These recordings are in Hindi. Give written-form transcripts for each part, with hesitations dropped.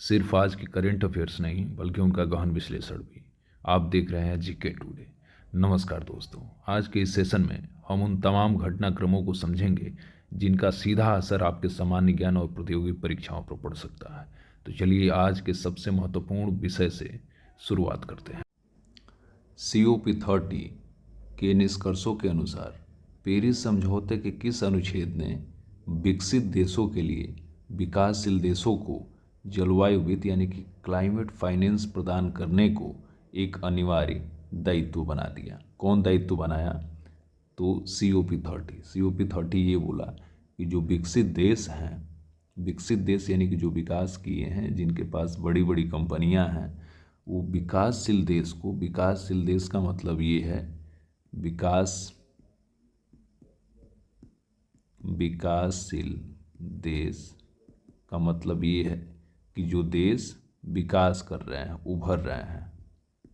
सिर्फ आज के करंट अफेयर्स नहीं बल्कि उनका गहन विश्लेषण भी। आप देख रहे हैं जीके टुडे। नमस्कार दोस्तों, आज के इस सेशन में हम उन तमाम घटनाक्रमों को समझेंगे जिनका सीधा असर आपके सामान्य ज्ञान और प्रतियोगी परीक्षाओं पर पड़ सकता है। तो चलिए आज के सबसे महत्वपूर्ण विषय से शुरुआत करते हैं। COP30 के निष्कर्षों के अनुसार पेरिस समझौते के किस अनुच्छेद ने विकसित देशों के लिए विकासशील देशों को जलवायु वित्त यानी कि क्लाइमेट फाइनेंस प्रदान करने को एक अनिवार्य दायित्व बना दिया? कौन दायित्व बनाया? तो COP30 ये बोला कि जो विकसित देश हैं, विकसित देश यानी कि जो विकास किए हैं, जिनके पास बड़ी बड़ी कंपनियां हैं, वो विकासशील देश को, विकासशील देश का मतलब ये है विकासशील देश का मतलब ये है कि जो देश विकास कर रहे हैं, उभर रहे हैं,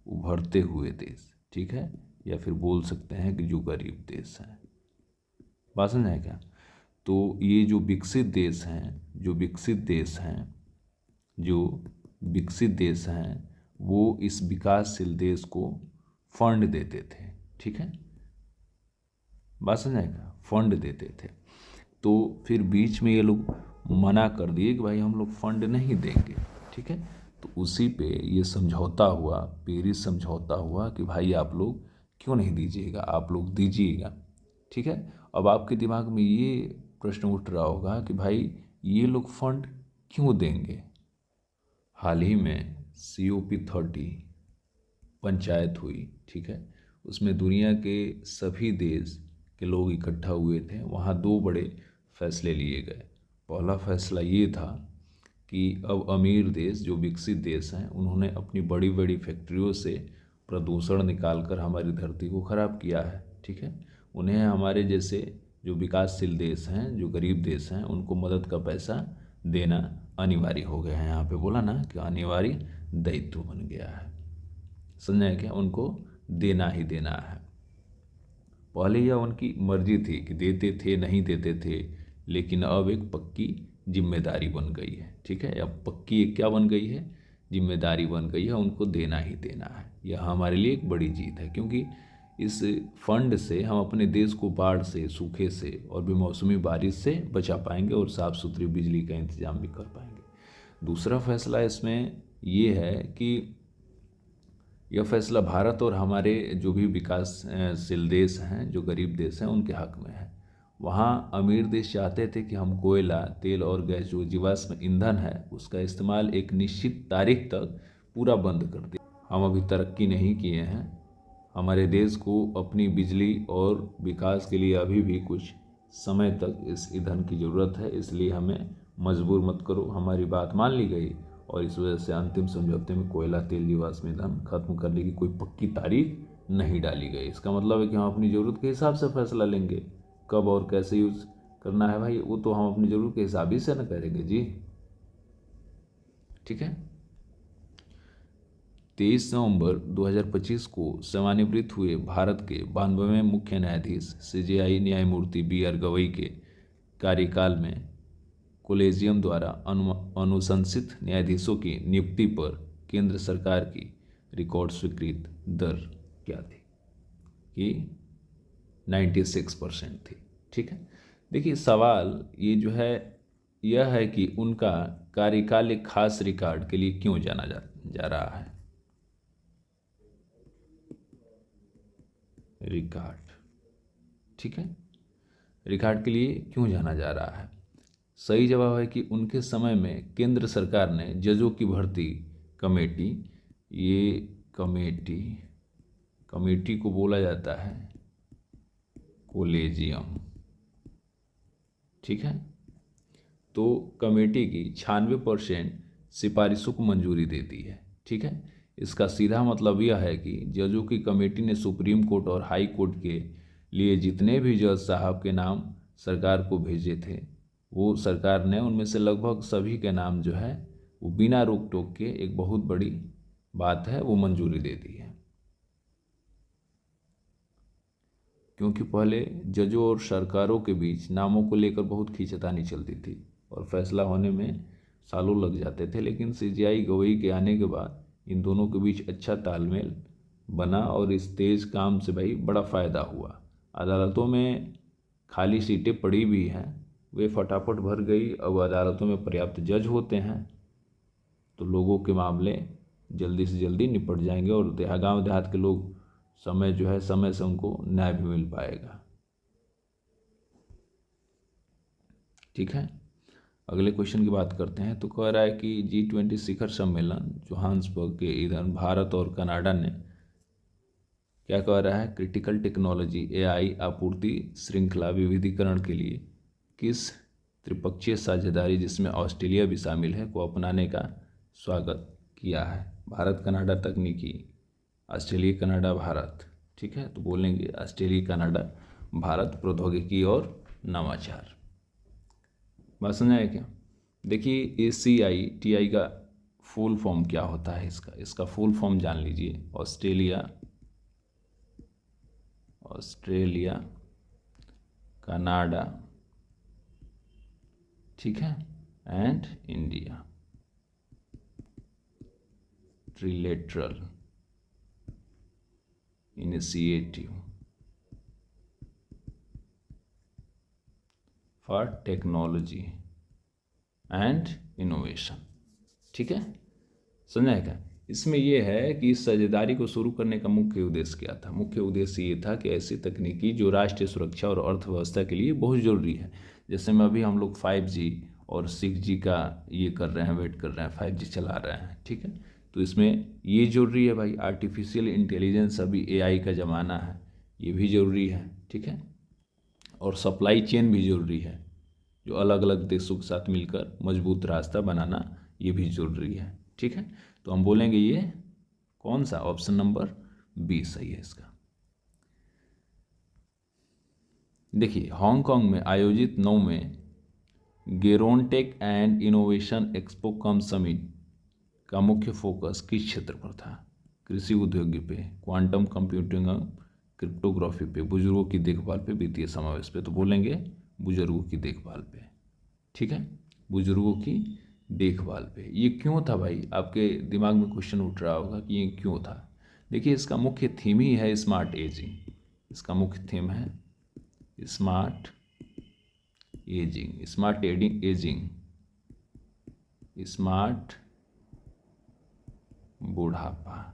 उभरते हुए देश, ठीक है, या फिर बोल सकते हैं कि जो गरीब देश हैं। बात समझ है क्या? तो ये जो विकसित देश हैं, जो विकसित देश हैं वो इस विकासशील देश को फंड देते थे, ठीक है, बात समझाएगा, फंड देते थे। तो फिर बीच में ये लोग मना कर दिए कि भाई हम लोग फंड नहीं देंगे, ठीक है। तो उसी पे ये समझौता हुआ, पेरिस समझौता हुआ कि भाई आप लोग क्यों नहीं दीजिएगा, आप लोग दीजिएगा, ठीक है। अब आपके दिमाग में ये प्रश्न उठ रहा होगा कि भाई ये लोग फंड क्यों देंगे? हाल ही में COP30 पंचायत हुई, ठीक है, उसमें दुनिया के सभी देश के लोग इकट्ठा हुए थे। वहाँ दो बड़े फैसले लिए गए। पहला फैसला ये था कि अब अमीर देश, जो विकसित देश हैं, उन्होंने अपनी बड़ी बड़ी फैक्ट्रियों से प्रदूषण निकालकर हमारी धरती को ख़राब किया है, ठीक है। उन्हें हमारे जैसे जो विकासशील देश हैं, जो गरीब देश हैं, उनको मदद का पैसा देना अनिवार्य हो गया है। यहाँ पे बोला ना कि अनिवार्य दायित्व बन गया है, समझा है क्या? उनको देना ही देना है। पहले यह उनकी मर्जी थी कि देते थे नहीं देते थे, लेकिन अब एक पक्की जिम्मेदारी बन गई है, ठीक है। अब पक्की एक क्या बन गई है? जिम्मेदारी बन गई है, उनको देना ही देना है। यह हमारे लिए एक बड़ी जीत है, क्योंकि इस फंड से हम अपने देश को बाढ़ से, सूखे से और बेमौसमी बारिश से बचा पाएंगे और साफ़ सुथरी बिजली का इंतजाम भी कर पाएंगे। दूसरा फैसला इसमें ये है कि यह फैसला भारत और हमारे जो भी विकासशील देश हैं, जो गरीब देश हैं, उनके हक में है। वहाँ अमीर देश चाहते थे कि हम कोयला, तेल और गैस, जो जीवाश्म ईंधन है, उसका इस्तेमाल एक निश्चित तारीख तक पूरा बंद कर दें। हम अभी तरक्की नहीं किए हैं, हमारे देश को अपनी बिजली और विकास के लिए अभी भी कुछ समय तक इस ईंधन की ज़रूरत है, इसलिए हमें मजबूर मत करो। हमारी बात मान ली गई और इस वजह से अंतिम समझौते में कोयला, तेल, जीवाश्म ईंधन खत्म करने की कोई पक्की तारीख नहीं डाली गई। इसका मतलब है कि हम अपनी ज़रूरत के हिसाब से फैसला लेंगे, कब और कैसे यूज़ करना है भाई, वो तो हम अपनी ज़रूरत के हिसाब ही से न करेंगे जी, ठीक है। 23 नवंबर 2025 को सेवानिवृत्त हुए भारत के 92वें मुख्य न्यायाधीश CJI न्यायमूर्ति BR गवई के कार्यकाल में कोलेजियम द्वारा अनुशंसित न्यायाधीशों की नियुक्ति पर केंद्र सरकार की रिकॉर्ड स्वीकृत दर क्या थी? कि 96% थी, ठीक है। देखिए सवाल ये जो है यह है कि उनका कार्यकाल एक खास रिकॉर्ड के लिए क्यों जाना जा रहा है? रिकॉर्ड, ठीक है, रिकॉर्ड के लिए क्यों जाना जा रहा है? सही जवाब है कि उनके समय में केंद्र सरकार ने जजों की भर्ती कमेटी, ये कमेटी को बोला जाता है कोलेजियम, ठीक है। तो कमेटी की 96% सिफारिशों को मंजूरी देती है, ठीक है। इसका सीधा मतलब यह है कि जजों की कमेटी ने सुप्रीम कोर्ट और हाई कोर्ट के लिए जितने भी जज साहब के नाम सरकार को भेजे थे, वो सरकार ने उनमें से लगभग सभी के नाम जो है वो बिना रोक टोक के, एक बहुत बड़ी बात है, वो मंजूरी दे दी है। क्योंकि पहले जजों और सरकारों के बीच नामों को लेकर बहुत खींचतानी चलती थी और फैसला होने में सालों लग जाते थे, लेकिन सीजीआई गवई के आने के बाद इन दोनों के बीच अच्छा तालमेल बना और इस तेज काम से भाई बड़ा फ़ायदा हुआ। अदालतों में खाली सीटें पड़ी भी हैं, वे फटाफट भर गई। अब अदालतों में पर्याप्त जज होते हैं तो लोगों के मामले जल्दी से जल्दी निपट जाएंगे और गांव देहात के लोग समय से उनको न्याय भी मिल पाएगा। ठीक है, अगले क्वेश्चन की बात करते हैं। तो कह रहा है कि G20 शिखर सम्मेलन जोहान्सबर्ग के इधर भारत और कनाडा ने क्या कह रहा है, क्रिटिकल टेक्नोलॉजी AI आपूर्ति श्रृंखला विविधीकरण के लिए किस त्रिपक्षीय साझेदारी, जिसमें ऑस्ट्रेलिया भी शामिल है, को अपनाने का स्वागत किया है। भारत कनाडा तकनीकी, ऑस्ट्रेलिया कनाडा भारत। ठीक है, तो बोलेंगे ऑस्ट्रेलिया कनाडा भारत प्रौद्योगिकी और नवाचार। बात समझाए क्या? देखिए ACITI का फुल फॉर्म क्या होता है, इसका फुल फॉर्म जान लीजिए। ऑस्ट्रेलिया कनाडा, ठीक है, and India trilateral initiative for technology and innovation. ठीक है, समझाएगा? इसमें यह है कि इस साझेदारी को शुरू करने का मुख्य उद्देश्य क्या था। मुख्य उद्देश्य ये था कि ऐसी तकनीकी जो राष्ट्रीय सुरक्षा और अर्थव्यवस्था के लिए बहुत ज़रूरी है, जैसे में अभी हम लोग 5G और 6G का ये कर रहे हैं, वेट कर रहे हैं, 5G चला रहे हैं। ठीक है, तो इसमें ये जरूरी है भाई, आर्टिफिशियल इंटेलिजेंस, अभी AI का ज़माना है, ये भी ज़रूरी है। ठीक है, और सप्लाई चेन भी ज़रूरी है, जो अलग अलग देशों के साथ मिलकर मजबूत रास्ता बनाना, ये भी ज़रूरी है। ठीक है, तो हम बोलेंगे ये कौन सा, ऑप्शन नंबर B सही है इसका। देखिए, हांगकांग में आयोजित 9वें Gerontech and innovation expo cum summit का मुख्य फोकस किस क्षेत्र पर था? कृषि उद्योग पे, क्वांटम कंप्यूटिंग, क्रिप्टोग्राफी पे, बुजुर्गों की देखभाल पे, वित्तीय समावेश पे। तो बोलेंगे बुजुर्गों की देखभाल पे। ठीक है, बुजुर्गों की देखभाल पे। ये क्यों था भाई, आपके दिमाग में क्वेश्चन उठ रहा होगा कि ये क्यों था। देखिए, इसका मुख्य थीम ही है स्मार्ट एजिंग। इसका मुख्य थीम है स्मार्ट एजिंग, स्मार्ट बुढ़ापा।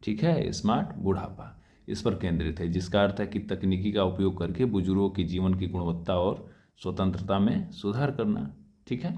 ठीक है, स्मार्ट बुढ़ापा इस पर केंद्रित है, जिसका अर्थ है कि तकनीकी का उपयोग करके बुजुर्गों की जीवन की गुणवत्ता और स्वतंत्रता में सुधार करना। ठीक है।